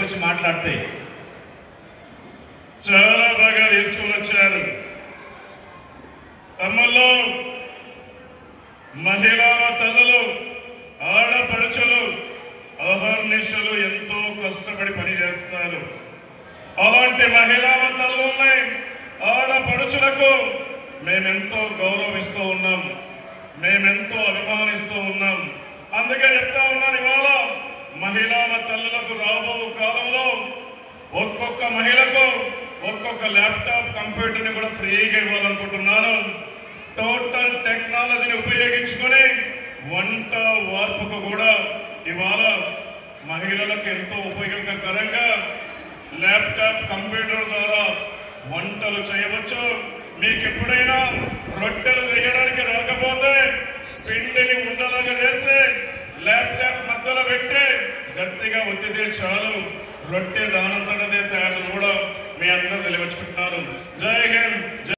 గురించి మాట్లాడితే చాలా బాగా తీసుకుని వచ్చారు. తమలో మహిళా తల్లులు, ఆడపడుచులు అహర్నిశలు ఎంతో కష్టపడి పనిచేస్తారు. అలాంటి మహిళా తల్లుల్ని, ఆడపడుచులకు మేమెంతో గౌరవిస్తూ ఉన్నాం, మేమెంతో అభిమానిస్తూ ఉన్నాం. అందుకే చెప్తా ఉన్నాను, ఇవాళ మహిళా తల్లులకు రాబో కాలంలో ఒక్కొక్క మహిళకు ఒక్కొక్క ల్యాప్టాప్, కంప్యూటర్ని కూడా ఫ్రీగా ఇవ్వాలనుకుంటున్నాను. టోటల్ టెక్నాలజీని ఉపయోగించుకొని వంట వార్పుకు కూడా ఇవాళ మహిళలకు ఎంతో ఉపయోగకరంగా ల్యాప్టాప్, కంప్యూటర్ ద్వారా వంటలు చేయవచ్చు. మీకు ఎప్పుడైనా రొట్టెలు చేయడానికి రాకపోతే పిండిని ఉండలాగా చేసి ల్యాప్టాప్ మధ్యలో పెట్టి గట్టిగా ఒత్తితే చాలు, రొట్టె దానంతటదే తయారు కూడా మీ అందరూ తెలియచుకుంటున్నారు. జై హింద్.